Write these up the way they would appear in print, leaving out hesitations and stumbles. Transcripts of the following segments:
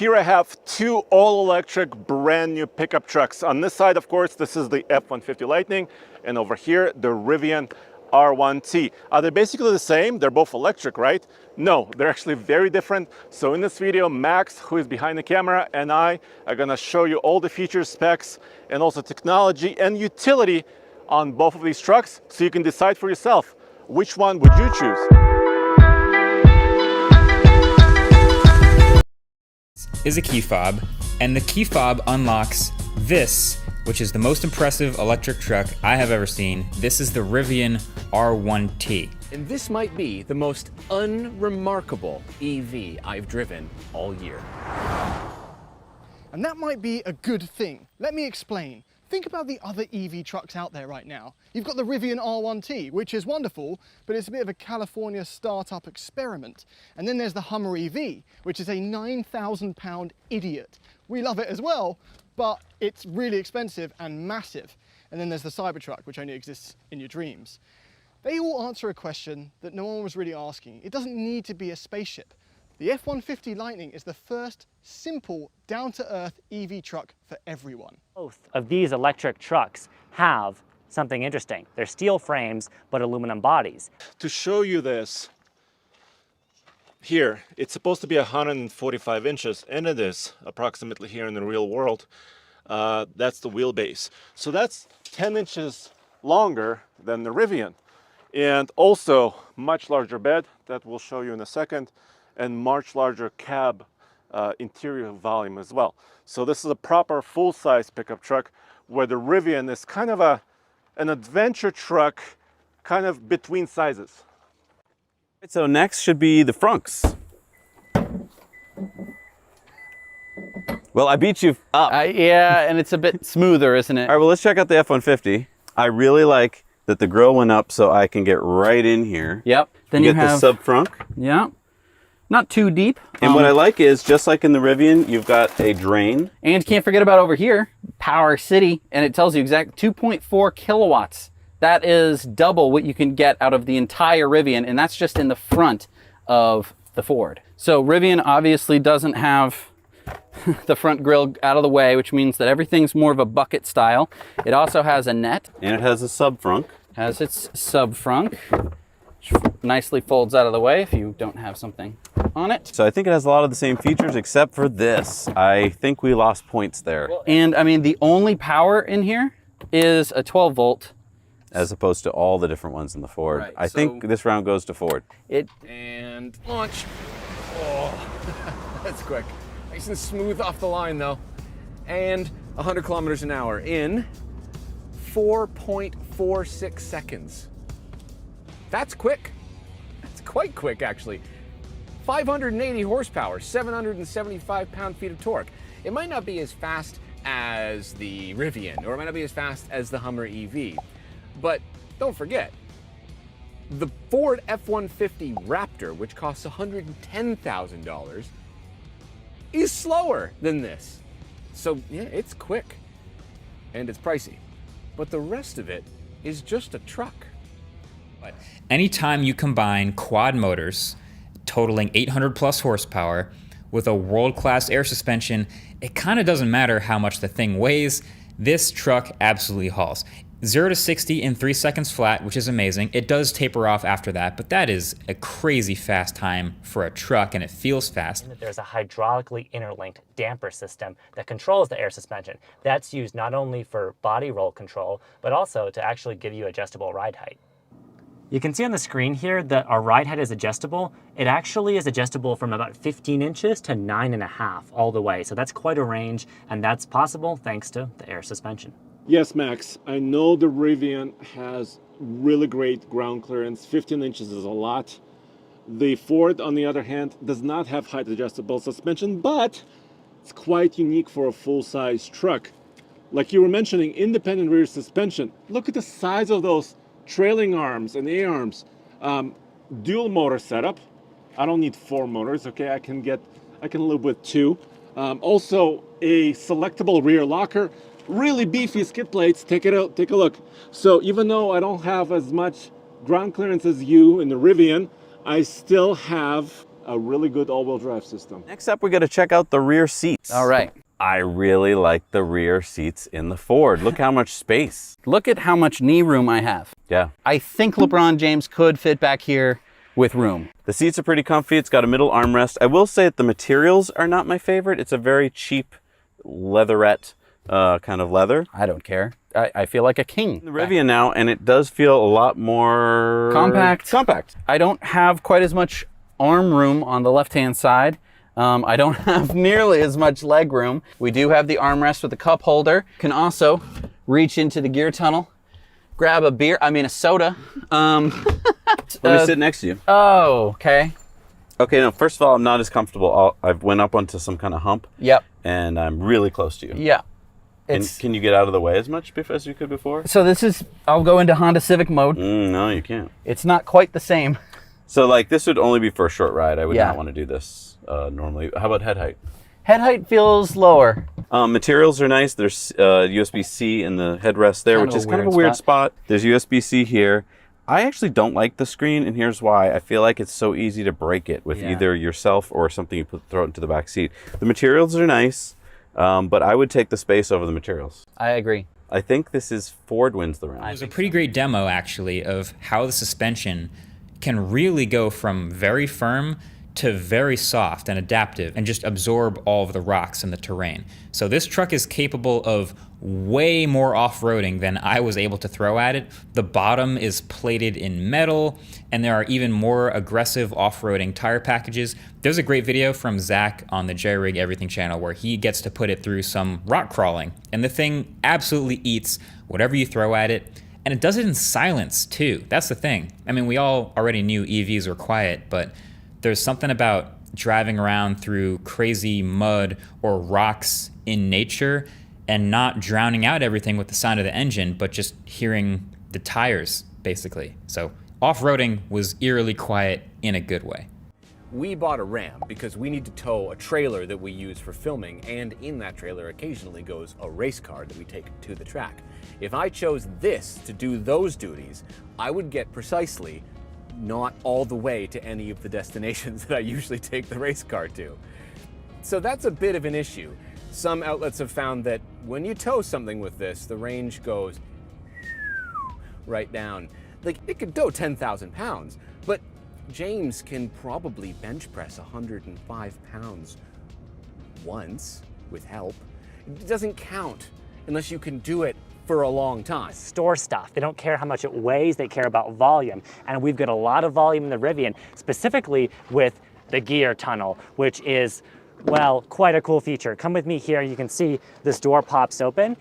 Here I have two all-electric brand new pickup trucks. On this side, of course, this is the F-150 Lightning, and over here, the Rivian R1T. Are they basically the same? They're both electric, right? No, they're actually very different. So in this video, Max, who is behind the camera, and I are gonna show you all the features, specs, and also technology and utility on both of these trucks, so you can decide for yourself, which one would you choose? Is a key fob, and the key fob unlocks this, which is the most impressive electric truck I have ever seen. This is the Rivian R1T. And this might be the most unremarkable EV I've driven all year. And that might be a good thing. Let me explain. Think about the other EV trucks out there right now. You've got the Rivian R1T, which is wonderful, but it's a bit of a California startup experiment. And then there's the Hummer EV, which is a 9,000 pound idiot. We love it as well, but it's really expensive and massive. And then there's the Cybertruck, which only exists in your dreams. They all answer a question that no one was really asking. It doesn't need to be a spaceship. The F-150 Lightning is the first simple, down-to-earth EV truck for everyone. Both of these electric trucks have something interesting. They're steel frames, but aluminum bodies. To show you this, here, it's supposed to be 145 inches, and it is approximately here in the real world. That's the wheelbase. So that's 10 inches longer than the Rivian. And also much larger bed, that we'll show you in a second, and much larger cab interior volume as well. So this is a proper full-size pickup truck, where the Rivian is kind of an adventure truck, kind of between sizes. So next should be the frunks. Well, I beat you up. Yeah, and it's a bit smoother, isn't it? All right, well, let's check out the F-150. I really like that the grill went up so I can get right in here. Yep. Then you get have the sub-frunk. Yeah. Not too deep. And what I like is, just like in the Rivian, you've got a drain. And can't forget about over here, Power City, and it tells you exact 2.4 kilowatts. That is double what you can get out of the entire Rivian, and that's just in the front of the Ford. So Rivian obviously doesn't have the front grille out of the way, which means that everything's more of a bucket style. It also has a net. And it has a sub-frunk. Has its sub-frunk, which nicely folds out of the way if you don't have something on it. So I think it has a lot of the same features except for this. I think we lost points there. And I mean, the only power in here is a 12 volt. As opposed to all the different ones in the Ford. Right, I think this round goes to Ford. And launch. Oh, that's quick. Nice and smooth off the line though. And 100 kilometers an hour in 4.46 seconds. That's quick. That's quite quick, actually. 580 horsepower, 775 pound-feet of torque. It might not be as fast as the Rivian, or it might not be as fast as the Hummer EV, but don't forget, the Ford F-150 Raptor, which costs $110,000, is slower than this. So yeah, it's quick, and it's pricey. But the rest of it is just a truck. Anytime you combine quad motors totaling 800 plus horsepower with a world-class air suspension, it kind of doesn't matter how much the thing weighs. This truck absolutely hauls. 0 to 60 in 3 seconds flat, which is amazing. It does taper off after that, but that is a crazy fast time for a truck, and it feels fast. There's a hydraulically interlinked damper system that controls the air suspension. That's used not only for body roll control, but also to actually give you adjustable ride height. You can see on the screen here that our ride height is adjustable. It actually is adjustable from about 15 inches to 9.5 all the way. So that's quite a range, and that's possible thanks to the air suspension. Yes, Max, I know the Rivian has really great ground clearance. 15 inches is a lot. The Ford, on the other hand, does not have height adjustable suspension, but it's quite unique for a full-size truck. Like you were mentioning, independent rear suspension. Look at the size of those trailing arms and A-arms. Dual motor setup. I don't need 4 motors, okay? I can live with 2. Also a selectable rear locker. Really beefy skid plates. Take it out, take a look. So even though I don't have as much ground clearance as you in the Rivian, I still have a really good all-wheel drive system. Next up, we got to check out the rear seats. All right. I really like the rear seats in the Ford. Look how much space. Look at how much knee room I have. Yeah. I think LeBron James could fit back here with room. The seats are pretty comfy. It's got a middle armrest. I will say that the materials are not my favorite. It's a very cheap leatherette kind of leather. I don't care. I feel like a king. The Rivian now, and it does feel a lot more Compact. I don't have quite as much arm room on the left-hand side. I don't have nearly as much leg room. We do have the armrest with the cup holder. Can also reach into the gear tunnel, grab a soda. Let me sit next to you. Oh, okay. Okay, no, first of all, I'm not as comfortable. I've went up onto some kind of hump. Yep. And I'm really close to you. Yeah. And can you get out of the way as much as you could before? So I'll go into Honda Civic mode. No, you can't. It's not quite the same. So like this would only be for a short ride. I would Yeah. not want to do this normally. How about head height? Head height feels lower. Materials are nice. There's USB-C in the headrest there, which is kind of a weird spot. There's USB-C here. I actually don't like the screen, and here's why. I feel like it's so easy to break it with either yourself or something you throw it into the back seat. The materials are nice, but I would take the space over the materials. I agree. I think this is Ford wins the round. It was a pretty great demo, actually, of how the suspension can really go from very firm to very soft and adaptive and just absorb all of the rocks and the terrain. So this truck is capable of way more off-roading than I was able to throw at it. The bottom is plated in metal, and there are even more aggressive off-roading tire packages. There's a great video from Zach on the Jerry Rig Everything channel where he gets to put it through some rock crawling, and the thing absolutely eats whatever you throw at it. And it does it in silence too. That's the thing. I mean, we all already knew EVs were quiet, but there's something about driving around through crazy mud or rocks in nature and not drowning out everything with the sound of the engine, but just hearing the tires, basically. So off-roading was eerily quiet in a good way. We bought a Ram because we need to tow a trailer that we use for filming, and in that trailer occasionally goes a race car that we take to the track. If I chose this to do those duties, I would get precisely not all the way to any of the destinations that I usually take the race car to. So that's a bit of an issue. Some outlets have found that when you tow something with this, the range goes right down. Like, it could tow 10,000 pounds, but James can probably bench press 105 pounds once with help. It doesn't count unless you can do it for a long time. Store stuff. They don't care how much it weighs, they care about volume. And we've got a lot of volume in the Rivian, specifically with the gear tunnel, which is, well, quite a cool feature. Come with me here. You can see this door pops open.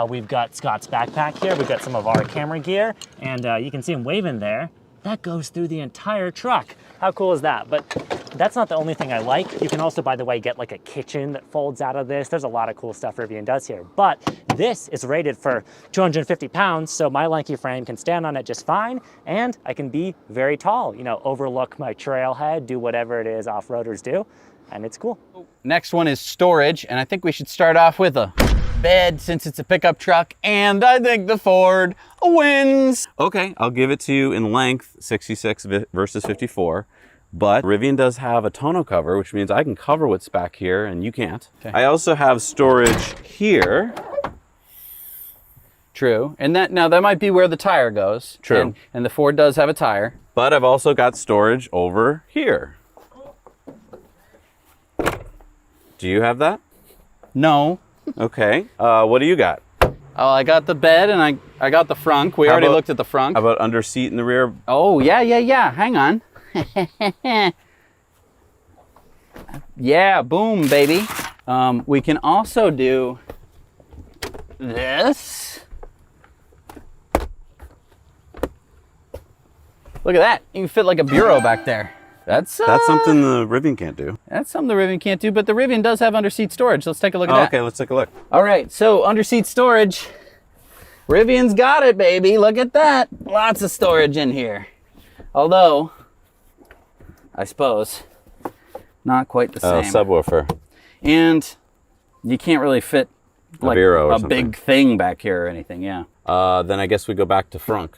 We've got Scott's backpack here. We've got some of our camera gear, and you can see him waving there. That goes through the entire truck. How cool is that? But that's not the only thing I like. You can also, by the way, get like a kitchen that folds out of this. There's a lot of cool stuff Rivian does here. But this is rated for 250 pounds, so my lanky frame can stand on it just fine, and I can be very tall, you know, overlook my trailhead, do whatever it is off-roaders do, and it's cool. Next one is storage, and I think we should start off with a bed since it's a pickup truck, and I think the Ford wins. Okay, I'll give it to you in length, 66 versus 54. But Rivian does have a tonneau cover, which means I can cover what's back here and you can't. Okay. I also have storage here. True, and that might be where the tire goes. True. And the Ford does have a tire. But I've also got storage over here. Do you have that? No. Okay. What do you got? Oh, I got the bed and I got the frunk. We already looked at the frunk. How about under seat in the rear? Oh, yeah. Hang on. Yeah, boom, baby. We can also do this. Look at that. You can fit like a bureau back there. That's something the Rivian can't do. That's something the Rivian can't do, but the Rivian does have under-seat storage. Let's take a look at that. Okay, let's take a look. All right, so under-seat storage. Rivian's got it, baby. Look at that. Lots of storage in here. Although, I suppose, not quite the same. Subwoofer. And you can't really fit like bureau or a something. big thing back here or anything, yeah. Then I guess we go back to frunk.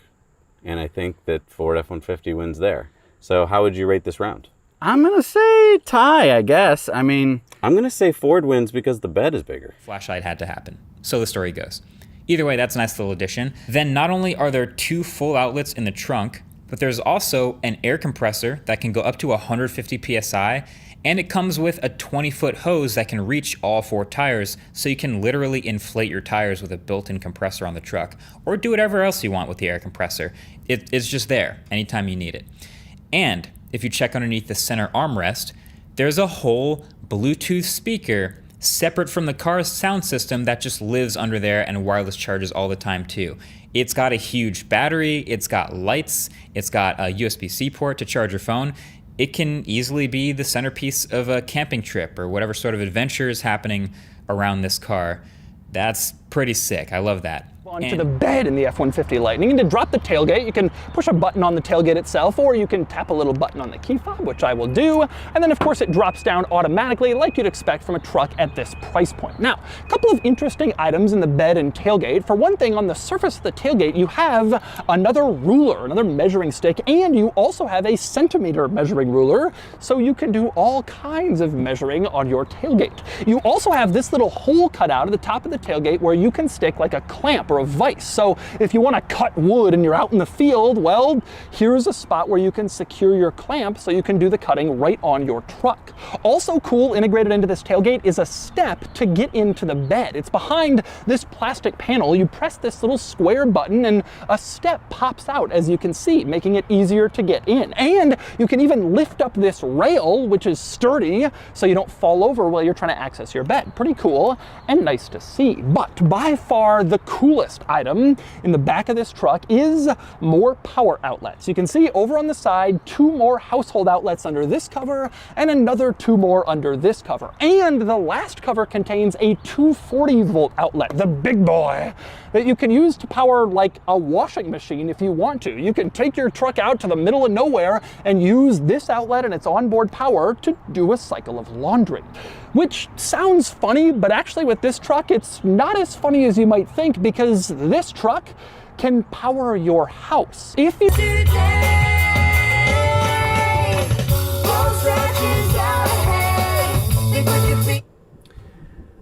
And I think that Ford F-150 wins there. So how would you rate this round? I'm gonna say tie, I guess. I mean, I'm gonna say Ford wins because the bed is bigger. Flashlight had to happen. So the story goes. Either way, that's a nice little addition. Then not only are there 2 full outlets in the trunk, but there's also an air compressor that can go up to 150 PSI, and it comes with a 20-foot hose that can reach all 4 tires, so you can literally inflate your tires with a built-in compressor on the truck, or do whatever else you want with the air compressor. It's just there anytime you need it. And if you check underneath the center armrest, there's a whole Bluetooth speaker separate from the car's sound system that just lives under there and wireless charges all the time too. It's got a huge battery, it's got lights, it's got a USB-C port to charge your phone. It can easily be the centerpiece of a camping trip or whatever sort of adventure is happening around this car. That's pretty sick. I love that. Onto the bed in the F-150 Lightning. To drop the tailgate, you can push a button on the tailgate itself, or you can tap a little button on the key fob, which I will do, and then of course it drops down automatically like you'd expect from a truck at this price point. Now, a couple of interesting items in the bed and tailgate. For one thing, on the surface of the tailgate, you have another ruler, another measuring stick, and you also have a centimeter measuring ruler, so you can do all kinds of measuring on your tailgate. You also have this little hole cut out at the top of the tailgate where you can stick like a clamp or a vise. So if you want to cut wood and you're out in the field, well, here's a spot where you can secure your clamp so you can do the cutting right on your truck. Also cool, integrated into this tailgate is a step to get into the bed. It's behind this plastic panel. You press this little square button and a step pops out, as you can see, making it easier to get in. And you can even lift up this rail, which is sturdy, so you don't fall over while you're trying to access your bed. Pretty cool and nice to see. But by far the coolest item in the back of this truck is more power outlets. You can see over on the side 2 more household outlets under this cover and another 2 more under this cover. And the last cover contains a 240 volt outlet, the big boy, that you can use to power like a washing machine if you want to. You can take your truck out to the middle of nowhere and use this outlet and its onboard power to do a cycle of laundry. Which sounds funny, but actually with this truck, it's not as funny as you might think, because this truck can power your house. If you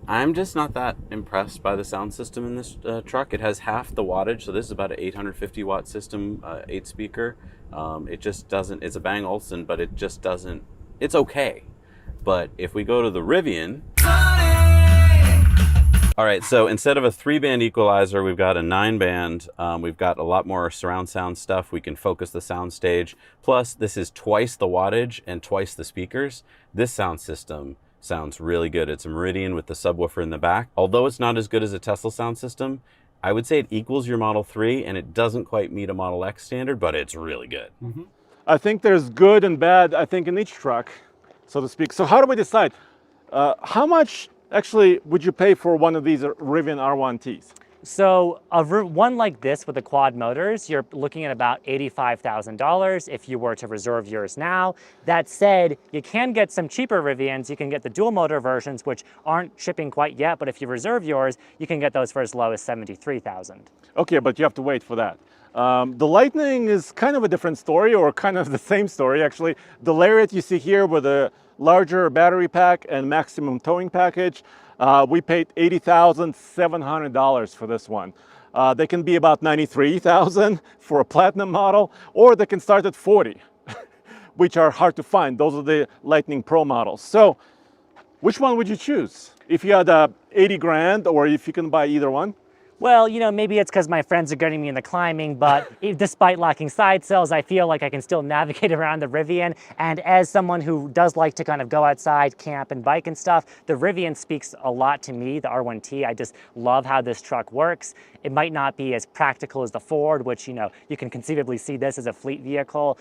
I'm just not that impressed by the sound system in this truck. It has half the wattage, so this is about an 850 watt system, 8 speaker. It just doesn't, it's a Bang Olufsen, but it just doesn't, it's okay. But if we go to the Rivian, all right, so instead of a 3-band equalizer, we've got a 9-band. We've got a lot more surround sound stuff. We can focus the sound stage. Plus, this is twice the wattage and twice the speakers. This sound system sounds really good. It's a Meridian with the subwoofer in the back. Although it's not as good as a Tesla sound system, I would say it equals your Model 3, and it doesn't quite meet a Model X standard, but it's really good. Mm-hmm. I think there's good and bad, I think, in each truck, so to speak. So how do we decide? How much actually would you pay for one of these Rivian R1Ts? So one like this with the quad motors, you're looking at about $85,000 if you were to reserve yours now. That said, you can get some cheaper Rivians. You can get the dual motor versions, which aren't shipping quite yet, but if you reserve yours, you can get those for as low as $73,000. Okay, but you have to wait for that. The Lightning is kind of a different story, or kind of the same story actually. The Lariat you see here with a larger battery pack and maximum towing package, we paid $80,700 for this one. They can be about $93,000 for a platinum model, or they can start at $40,000, which are hard to find. Those are the Lightning Pro models. So which one would you choose if you had 80 grand, or if you can buy either one? Well, you know, maybe it's because my friends are getting me into climbing, but despite lacking side cells, I feel like I can still navigate around the Rivian. And as someone who does like to kind of go outside, camp and bike and stuff, the Rivian speaks a lot to me, the R1T. I just love how this truck works. It might not be as practical as the Ford, which, you know, you can conceivably see this as a fleet vehicle.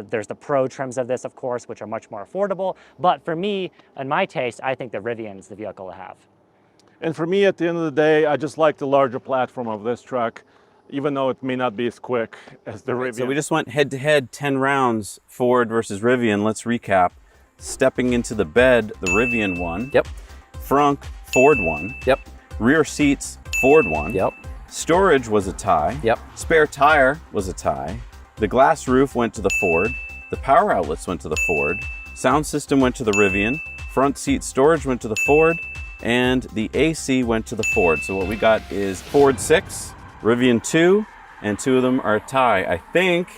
There's the Pro trims of this, of course, which are much more affordable. But for me, and my taste, I think the Rivian is the vehicle to have. And for me, at the end of the day, I just like the larger platform of this truck, even though it may not be as quick as the Rivian. So we just went head-to-head, 10 rounds, Ford versus Rivian. Let's recap. Stepping into the bed, the Rivian won. Yep. Frunk, Ford won. Yep. Rear seats, Ford won. Yep. Storage was a tie. Yep. Spare tire was a tie. The glass roof went to the Ford. The power outlets went to the Ford. Sound system went to the Rivian. Front seat storage went to the Ford. And the AC went to the Ford. So what we got is Ford 6, Rivian 2, and 2 of them are a tie. I think,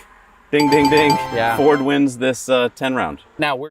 ding, ding, ding, Yeah. Ford wins this 10 round. Now we're